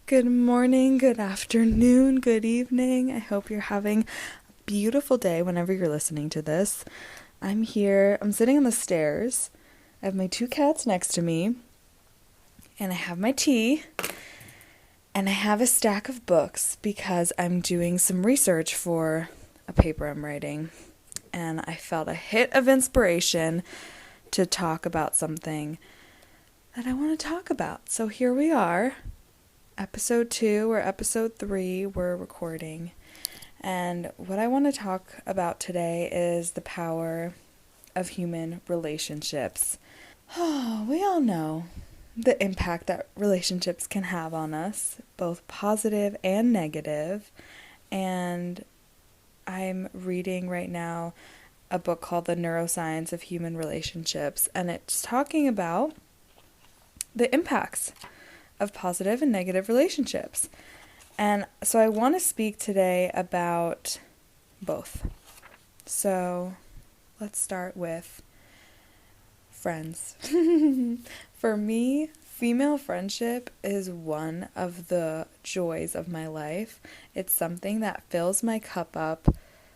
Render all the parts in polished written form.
Good morning, good afternoon, good evening. I hope you're having a beautiful day whenever you're listening to this. I'm here, I'm sitting on the stairs. I have my two cats next to me, and I have my tea, and I have a stack of books because I'm doing some research for a paper I'm writing. And I felt a hit of inspiration to talk about something that I want to talk about. So here we are. Episode 2 or episode 3 we're recording, and what I want to talk about today is the power of human relationships. Oh, we all know the impact that relationships can have on us, both positive and negative, and I'm reading right now a book called The Neuroscience of Human Relationships, and it's talking about the impacts of positive and negative relationships. And so I want to speak today about both. So let's start with friends. For me, female friendship is one of the joys of my life. It's something that fills my cup up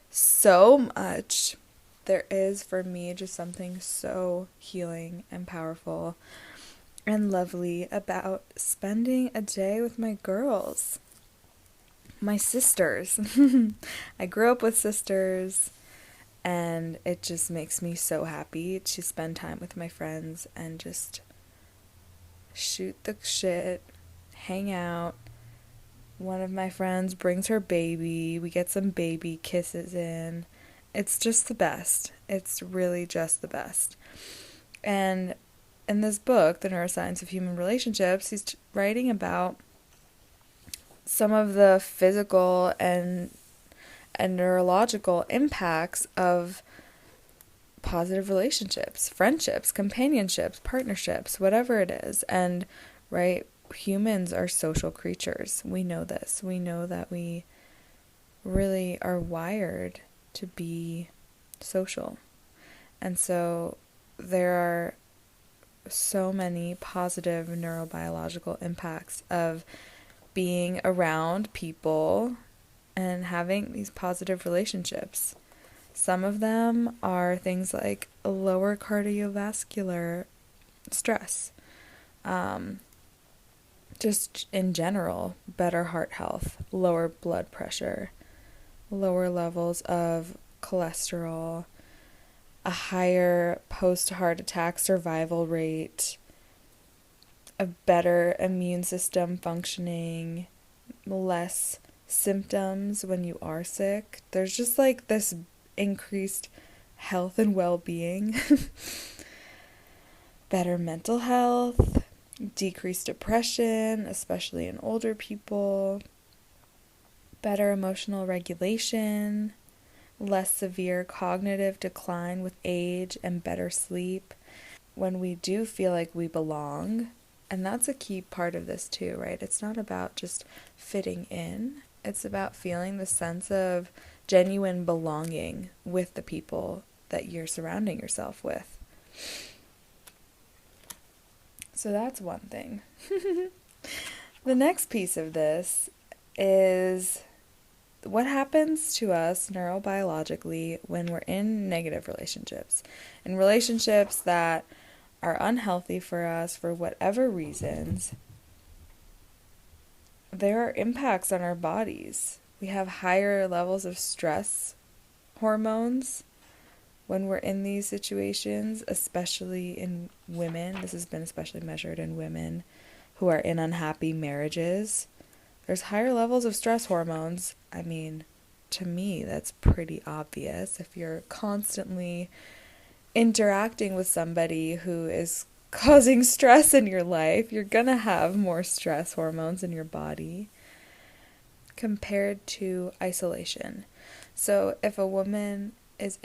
so much. There is, for me, just something so healing and powerful and lovely about spending a day with my girls, my sisters. I grew up with sisters, and it just makes me so happy to spend time with my friends and just shoot the shit, hang out. One of my friends brings her baby. We get some baby kisses in. It's just the best. It's really just the best. And in this book, The Neuroscience of Human Relationships, he's writing about some of the physical and neurological impacts of positive relationships, friendships, companionships, partnerships, whatever it is. And, right, humans are social creatures. We know this. We know that we really are wired to be social. And so there are so many positive neurobiological impacts of being around people and having these positive relationships. Some of them are things like lower cardiovascular stress, just in general, better heart health, lower blood pressure, lower levels of cholesterol, a higher post-heart attack survival rate, a better immune system functioning, less symptoms when you are sick. There's just like this increased health and well-being, better mental health, decreased depression, especially in older people, better emotional regulation, less severe cognitive decline with age, and better sleep when we do feel like we belong. And that's a key part of this too, right? It's not about just fitting in. It's about feeling the sense of genuine belonging with the people that you're surrounding yourself with. So that's one thing. The next piece of this is what happens to us neurobiologically when we're in negative relationships. In relationships that are unhealthy for us for whatever reasons, there are impacts on our bodies. We have higher levels of stress hormones when we're in these situations, especially in women. This has been especially measured in women who are in unhappy marriages. There's higher levels of stress hormones. I mean, to me, that's pretty obvious. If you're constantly interacting with somebody who is causing stress in your life, you're gonna have more stress hormones in your body compared to isolation. So if a woman is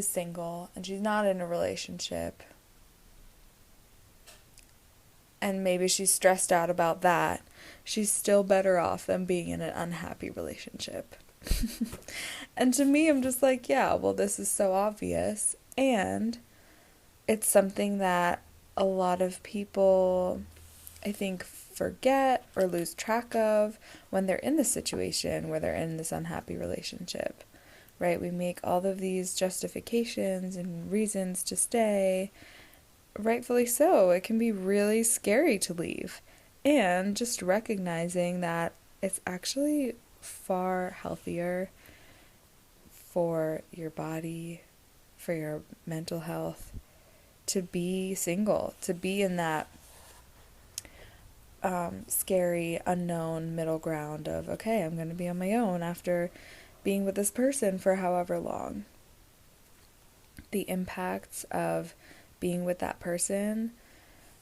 single and she's not in a relationship, and maybe she's stressed out about that, she's still better off than being in an unhappy relationship. And to me, I'm just like, yeah, well, this is so obvious. And it's something that a lot of people I think, forget or lose track of when they're in this situation where they're in this unhappy relationship, right? We make all of these justifications and reasons to stay. Rightfully so. It can be really scary to leave. And just recognizing that it's actually far healthier for your body, for your mental health, to be single, to be in that scary, unknown middle ground of, okay, I'm going to be on my own after being with this person for however long. The impacts of being with that person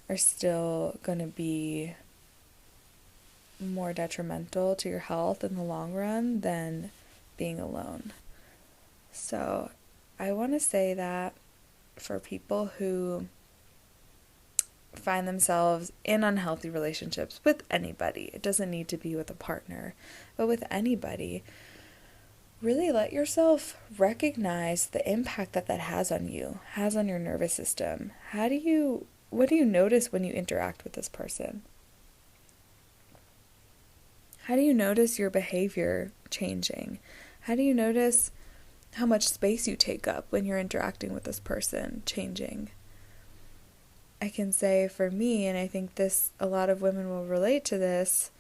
are still going to be more detrimental to your health in the long run than being alone. So I want to say that for people who find themselves in unhealthy relationships with anybody, it doesn't need to be with a partner, but with anybody, really let yourself recognize the impact that has on you, has on your nervous system. What do you notice when you interact with this person? How do you notice your behavior changing? How do you notice how much space you take up when you're interacting with this person changing? I can say for me, and I think a lot of women will relate to this,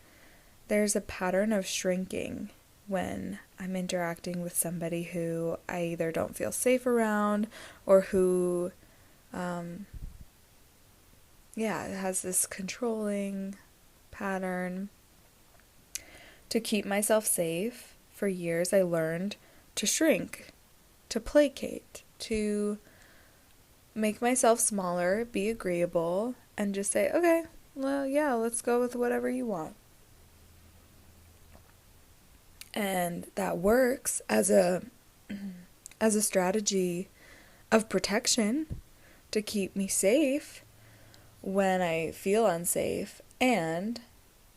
there's a pattern of shrinking when I'm interacting with somebody who I either don't feel safe around or who, has this controlling pattern. To keep myself safe, for years I learned to shrink, to placate, to make myself smaller, be agreeable, and just say, okay, well, yeah, let's go with whatever you want. And that works as a strategy of protection to keep me safe when I feel unsafe. And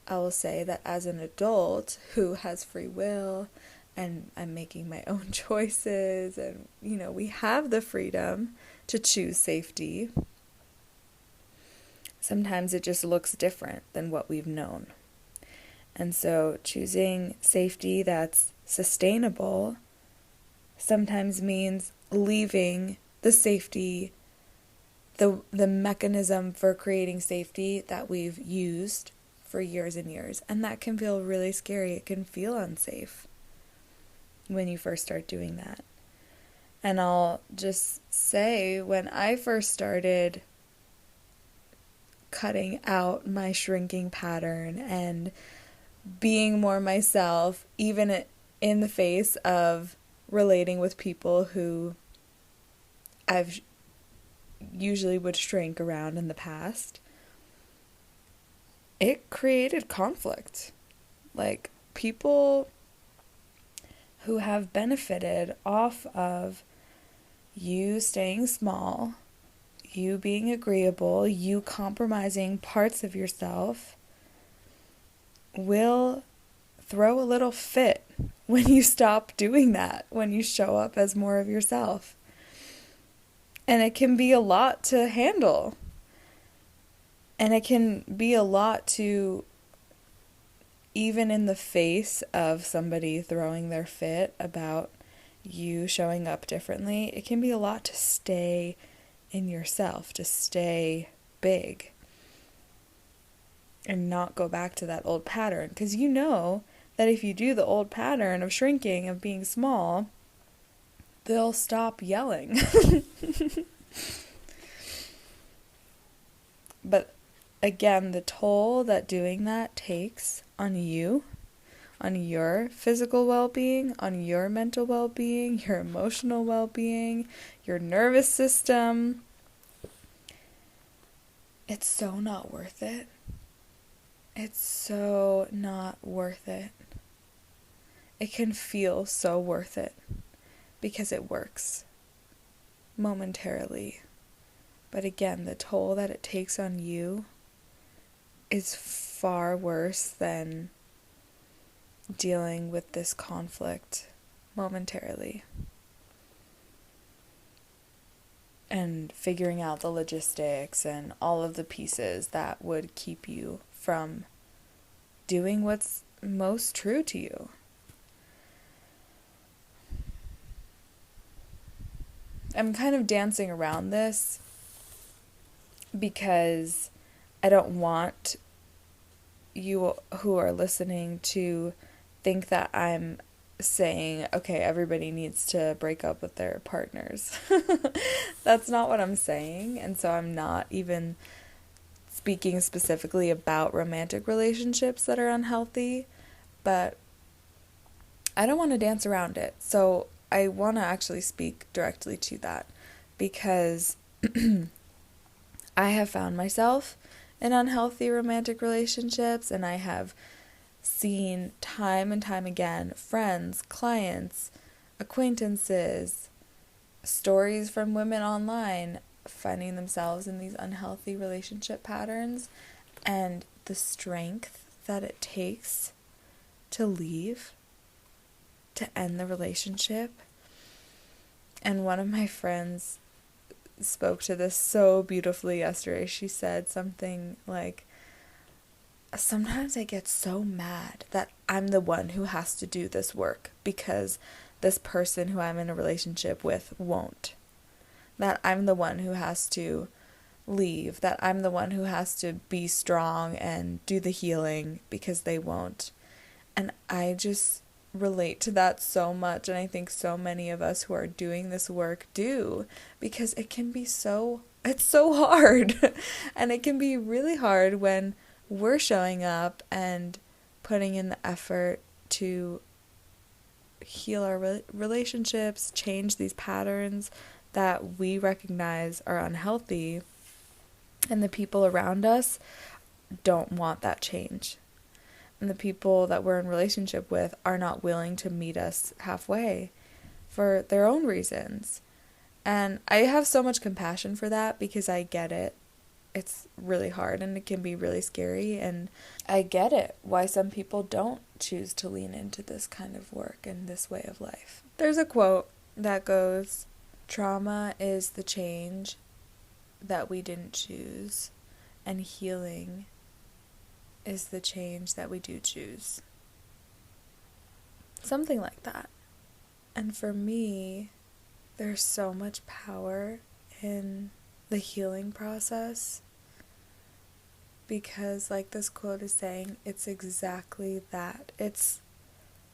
I will say that as an adult who has free will and I'm making my own choices and, we have the freedom to choose safety, sometimes it just looks different than what we've known. And so choosing safety that's sustainable sometimes means leaving the safety, the mechanism for creating safety that we've used for years and years. And that can feel really scary. It can feel unsafe when you first start doing that. And I'll just say, when I first started cutting out my shrinking pattern and being more myself, even in the face of relating with people who I've usually would shrink around in the past, it created conflict. Like, people who have benefited off of you staying small, you being agreeable, you compromising parts of yourself, will throw a little fit when you stop doing that, when you show up as more of yourself. And it can be a lot to handle. And it can be a lot to, even in the face of somebody throwing their fit about you showing up differently, it can be a lot to stay in yourself, to stay big and not go back to that old pattern. Because you know that if you do the old pattern of shrinking, of being small, they'll stop yelling. But again, the toll that doing that takes on you, on your physical well-being, on your mental well-being, your emotional well-being, your nervous system, it's so not worth it. It's so not worth it. It can feel so worth it because it works momentarily. But again, the toll that it takes on you is far worse than dealing with this conflict momentarily. and figuring out the logistics and all of the pieces that would keep you from doing what's most true to you. I'm kind of dancing around this because I don't want you who are listening to think that I'm saying, okay, everybody needs to break up with their partners. That's not what I'm saying. And so I'm not even speaking specifically about romantic relationships that are unhealthy, but I don't want to dance around it. So I want to actually speak directly to that because I have found myself in unhealthy romantic relationships, and I have seen time and time again friends, clients, acquaintances, stories from women online finding themselves in these unhealthy relationship patterns, and the strength that it takes to leave, to end the relationship. And one of my friends spoke to this so beautifully yesterday. She said something like, sometimes I get so mad that I'm the one who has to do this work because this person who I'm in a relationship with won't. That I'm the one who has to leave. That I'm the one who has to be strong and do the healing because they won't. And I just relate to that so much, and I think so many of us who are doing this work do, because it can be it's so hard. And it can be really hard when we're showing up and putting in the effort to heal our relationships, change these patterns that we recognize are unhealthy, and the people around us don't want that change. And the people that we're in relationship with are not willing to meet us halfway for their own reasons. And I have so much compassion for that because I get it. It's really hard and it can be really scary, and I get it why some people don't choose to lean into this kind of work and this way of life. There's a quote that goes, "Trauma is the change that we didn't choose, and healing is the change that we do choose." Something like that. And for me, there's so much power in the healing process, because like this quote is saying, it's exactly that. It's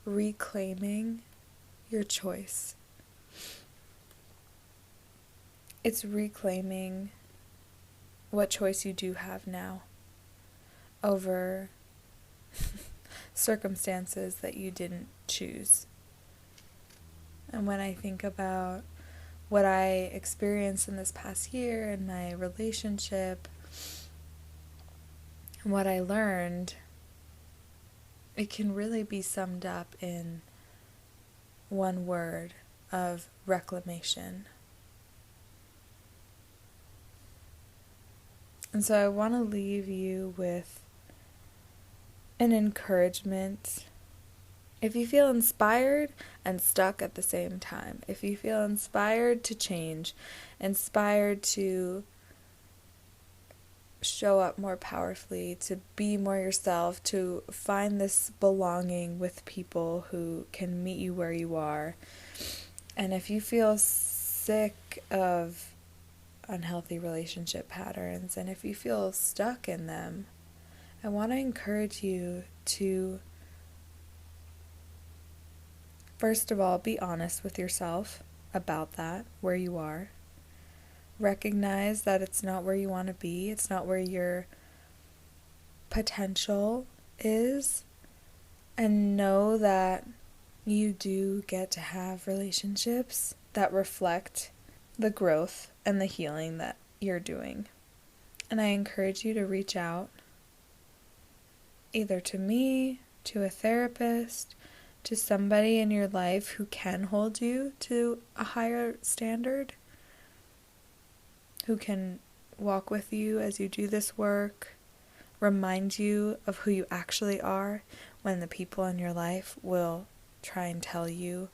reclaiming your choice. It's reclaiming what choice you do have now over circumstances that you didn't choose. And when I think about what I experienced in this past year in my relationship and what I learned, it can really be summed up in one word of reclamation. And so I want to leave you with an encouragement. If you feel inspired and stuck at the same time, if you feel inspired to change, inspired to show up more powerfully, to be more yourself, to find this belonging with people who can meet you where you are, and if you feel sick of unhealthy relationship patterns, and if you feel stuck in them, I want to encourage you to, first of all, be honest with yourself about that, where you are. Recognize that it's not where you want to be. It's not where your potential is. And know that you do get to have relationships that reflect the growth and the healing that you're doing. And I encourage you to reach out, either to me, to a therapist, to somebody in your life who can hold you to a higher standard, who can walk with you as you do this work, remind you of who you actually are when the people in your life will try and tell you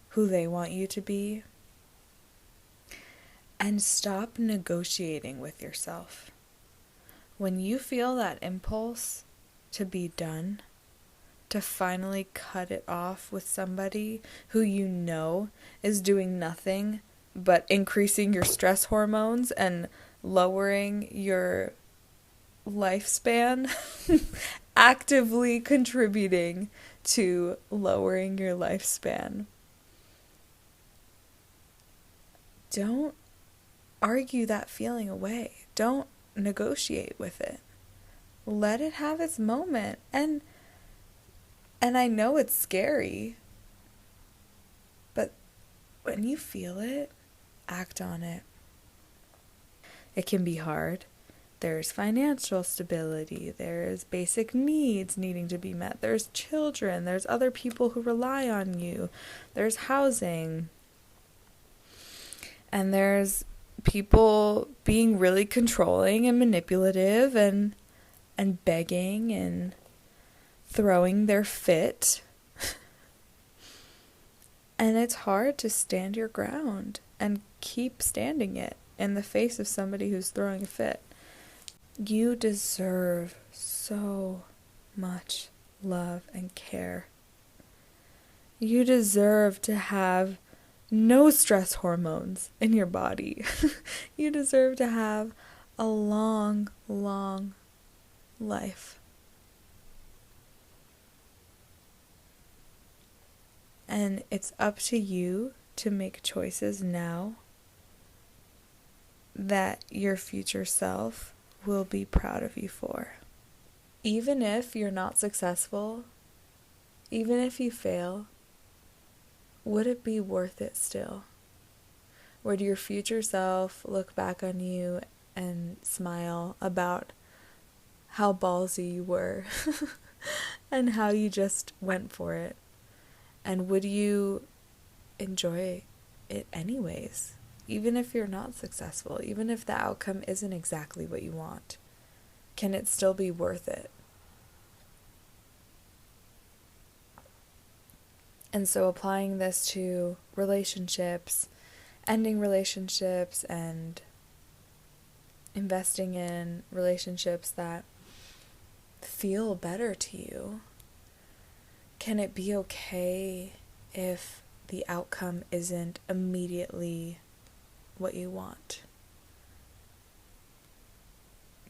who they want you to be. and stop negotiating with yourself. When you feel that impulse to be done, to finally cut it off with somebody who you know is doing nothing but increasing your stress hormones and lowering your lifespan, actively contributing to lowering your lifespan. Don't argue that feeling away. Don't negotiate with it. Let it have its moment. And I know it's scary, but when you feel it, act on it. It can be hard. There's financial stability, there's basic needs needing to be met, there's children, there's other people who rely on you, there's housing, and there's people being really controlling and manipulative and begging and throwing their fit. And it's hard to stand your ground and keep standing it in the face of somebody who's throwing a fit. You deserve so much love and care. You deserve to have no stress hormones in your body. You deserve to have a long, long life. And it's up to you to make choices now that your future self will be proud of you for. Even if you're not successful, even if you fail, would it be worth it still? Would your future self look back on you and smile about how ballsy you were and how you just went for it? And would you enjoy it anyways? Even if you're not successful, even if the outcome isn't exactly what you want, can it still be worth it? And so applying this to relationships, ending relationships, and investing in relationships that feel better to you, can it be okay if the outcome isn't immediately what you want?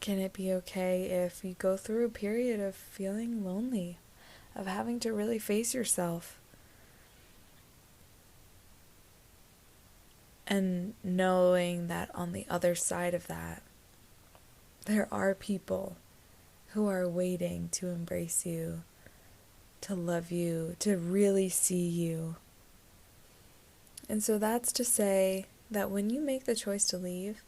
Can it be okay if you go through a period of feeling lonely, of having to really face yourself, and knowing that on the other side of that, there are people who are waiting to embrace you, to love you, to really see you? And so that's to say that when you make the choice to leave,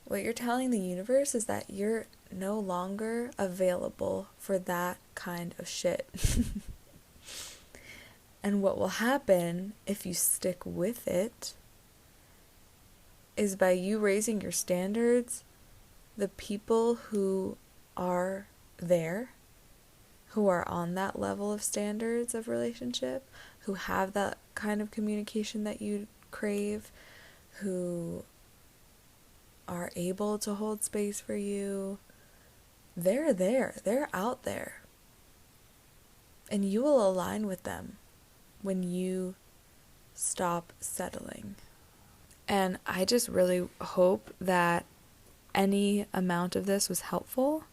what you're telling the universe is that you're no longer available for that kind of shit. And what will happen if you stick with it is, by you raising your standards, the people who are there, who are on that level of standards of relationship, who have that kind of communication that you crave, who are able to hold space for you, they're there, they're out there. And you will align with them when you stop settling. And I just really hope that any amount of this was helpful,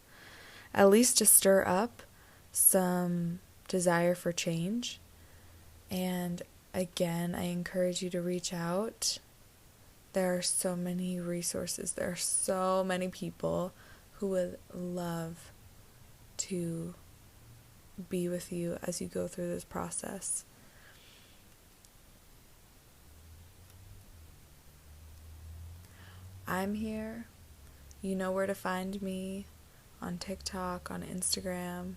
at least to stir up some desire for change. And again, I encourage you to reach out. There are so many resources. There are so many people who would love to be with you as you go through this process. I'm here. You know where to find me on TikTok, on Instagram,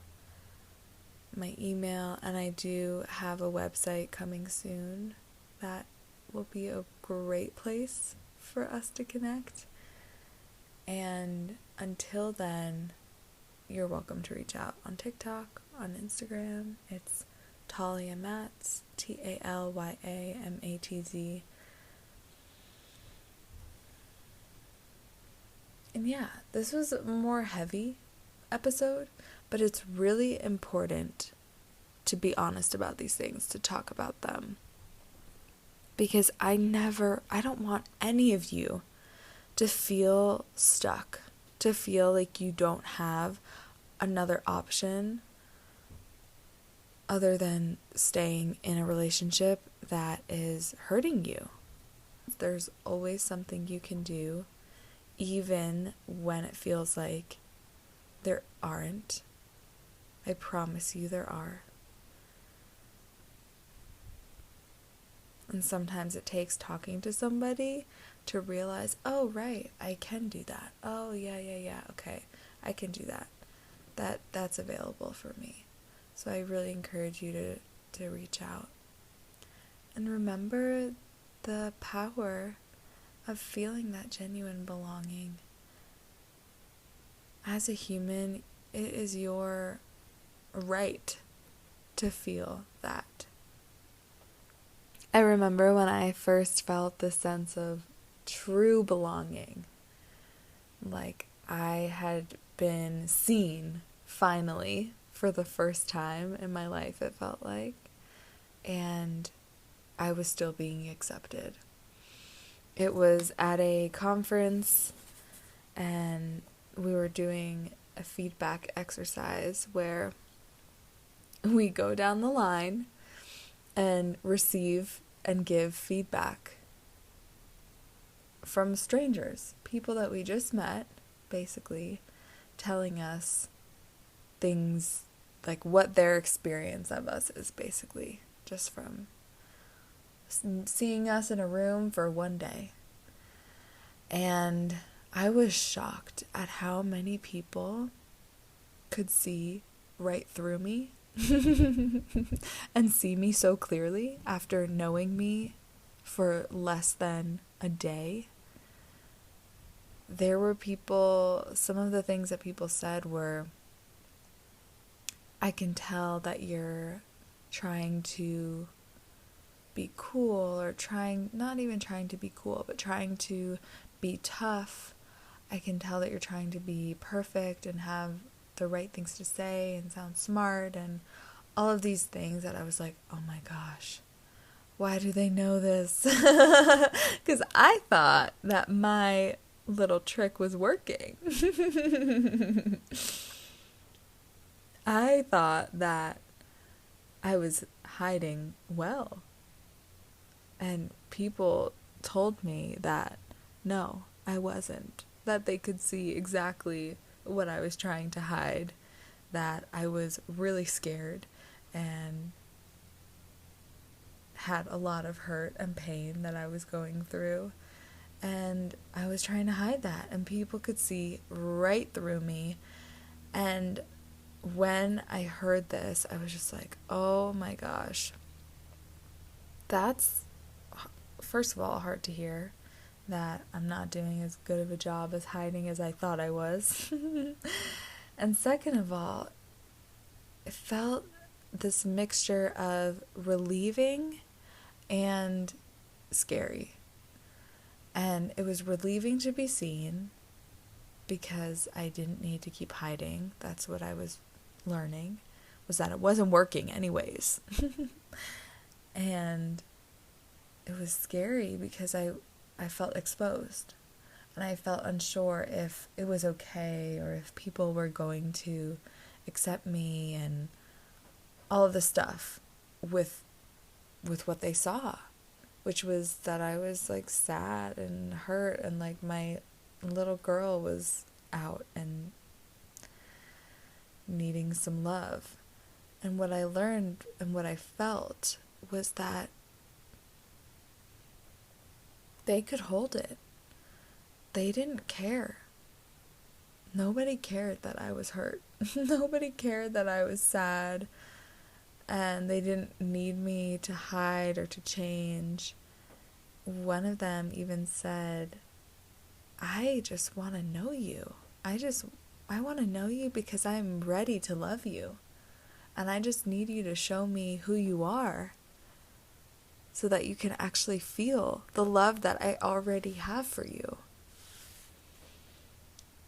my email, and I do have a website coming soon that will be a great place for us to connect. And until then, you're welcome to reach out on TikTok, on Instagram. It's Talia Matz, Talyamatz. And yeah, this was a more heavy episode, but it's really important to be honest about these things, to talk about them. Because I don't want any of you to feel stuck, to feel like you don't have another option other than staying in a relationship that is hurting you. There's always something you can do, even when it feels like there aren't. I promise you there are. And sometimes it takes talking to somebody to realize, oh, right, I can do that. Oh, yeah, okay, I can do that. That's available for me. So I really encourage you to reach out. And remember the power of feeling that genuine belonging. As a human, it is your right to feel that. I remember when I first felt this sense of true belonging. Like I had been seen, finally, for the first time in my life, it felt like. And I was still being accepted. It was at a conference, and we were doing a feedback exercise where we go down the line and receive and give feedback from strangers, people that we just met, basically, telling us things like what their experience of us is, basically, just from seeing us in a room for one day. And I was shocked at how many people could see right through me and see me so clearly after knowing me for less than a day. There were people, some of the things that people said were, I can tell that you're trying to be cool, or not even trying to be cool, but trying to be tough. I can tell that you're trying to be perfect and have the right things to say and sound smart and all of these things that I was like, oh my gosh, why do they know this? Because I thought that my little trick was working. I thought that I was hiding well. And people told me that no, I wasn't. That they could see exactly what I was trying to hide. That I was really scared and had a lot of hurt and pain that I was going through. And I was trying to hide that. And people could see right through me. And when I heard this, I was just like, oh my gosh. That's, first of all, hard to hear. That I'm not doing as good of a job as hiding as I thought I was. And second of all, it felt this mixture of relieving and scary. And it was relieving to be seen because I didn't need to keep hiding. That's what I was learning, was that it wasn't working anyways. And it was scary because I felt exposed. And I felt unsure if it was okay or if people were going to accept me and all of the stuff with what they saw, which was that I was like sad and hurt and like my little girl was out and needing some love. And what I learned and what I felt was that they could hold it. They didn't care. Nobody cared that I was hurt. Nobody cared that I was sad. And they didn't need me to hide or to change. One of them even said, I just want to know you. I want to know you because I'm ready to love you. And I just need you to show me who you are so that you can actually feel the love that I already have for you.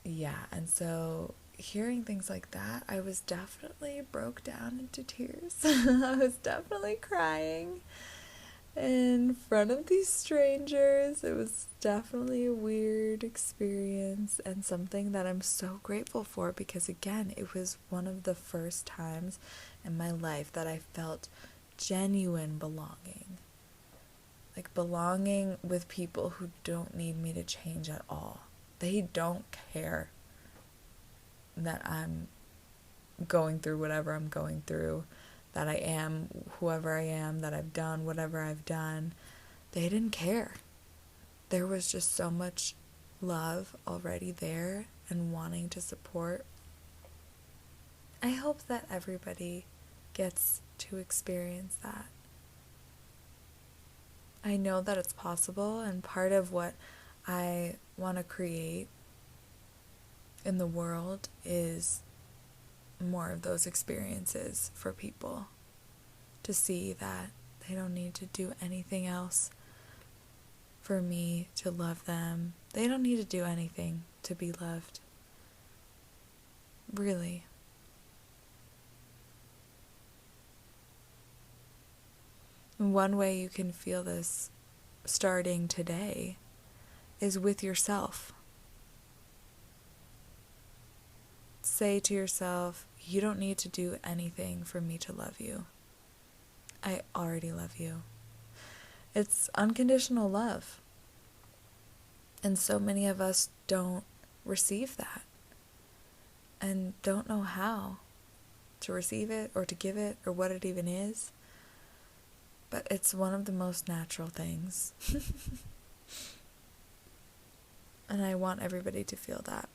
yeah, and so hearing things like that, I was definitely broke down into tears. I was definitely crying in front of these strangers. It was definitely a weird experience and something that I'm so grateful for because, again, it was one of the first times in my life that I felt genuine belonging. Like belonging with people who don't need me to change at all. They don't care that I'm going through whatever I'm going through, that I am whoever I am, that I've done whatever I've done. They didn't care. There was just so much love already there and wanting to support. I hope that everybody gets to experience that. I know that it's possible, and part of what I want to create in the world is more of those experiences for people to see that they don't need to do anything else for me to love them. They don't need to do anything to be loved. Really. One way you can feel this starting today is with yourself. Say to yourself, you don't need to do anything for me to love you. I already love you. It's unconditional love. And so many of us don't receive that and don't know how to receive it or to give it or what it even is. But it's one of the most natural things. And I want everybody to feel that.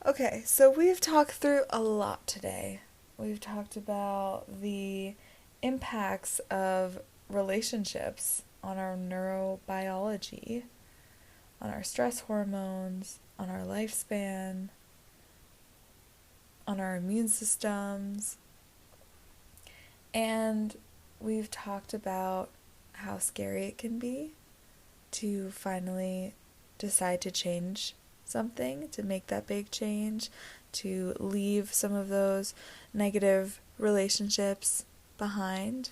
Okay, so we've talked through a lot today. We've talked about the impacts of relationships on our neurobiology, on our stress hormones, on our lifespan, on our immune systems. And we've talked about how scary it can be to finally decide to change something, to make that big change, to leave some of those negative relationships behind.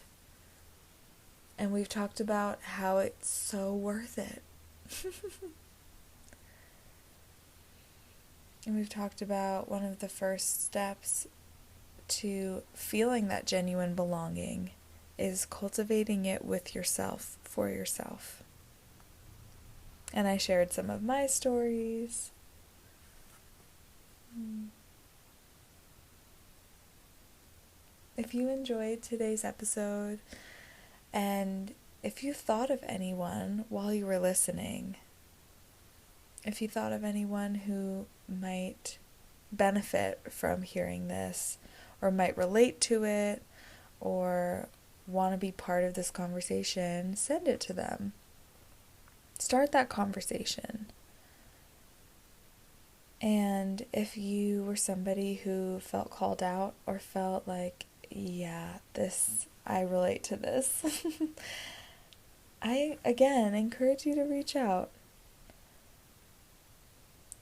And we've talked about how it's so worth it. And we've talked about one of the first steps to feeling that genuine belonging is cultivating it with yourself, for yourself. And I shared some of my stories. If you enjoyed today's episode, and if you thought of anyone while you were listening, if you thought of anyone who might benefit from hearing this, or might relate to it, or want to be part of this conversation, send it to them. Start that conversation. And if you were somebody who felt called out or felt like, yeah, I relate to this, I, again, encourage you to reach out.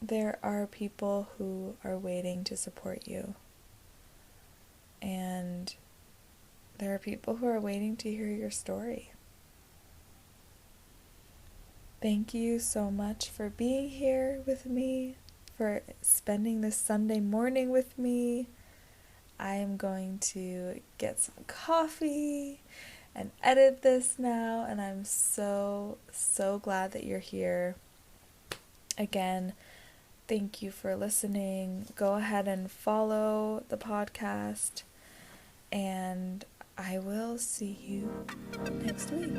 There are people who are waiting to support you. And there are people who are waiting to hear your story. Thank you so much for being here with me, for spending this Sunday morning with me. I am going to get some coffee and edit this now, and I'm so, so glad that you're here. Again, thank you for listening. Go ahead and follow the podcast, and I will see you next week.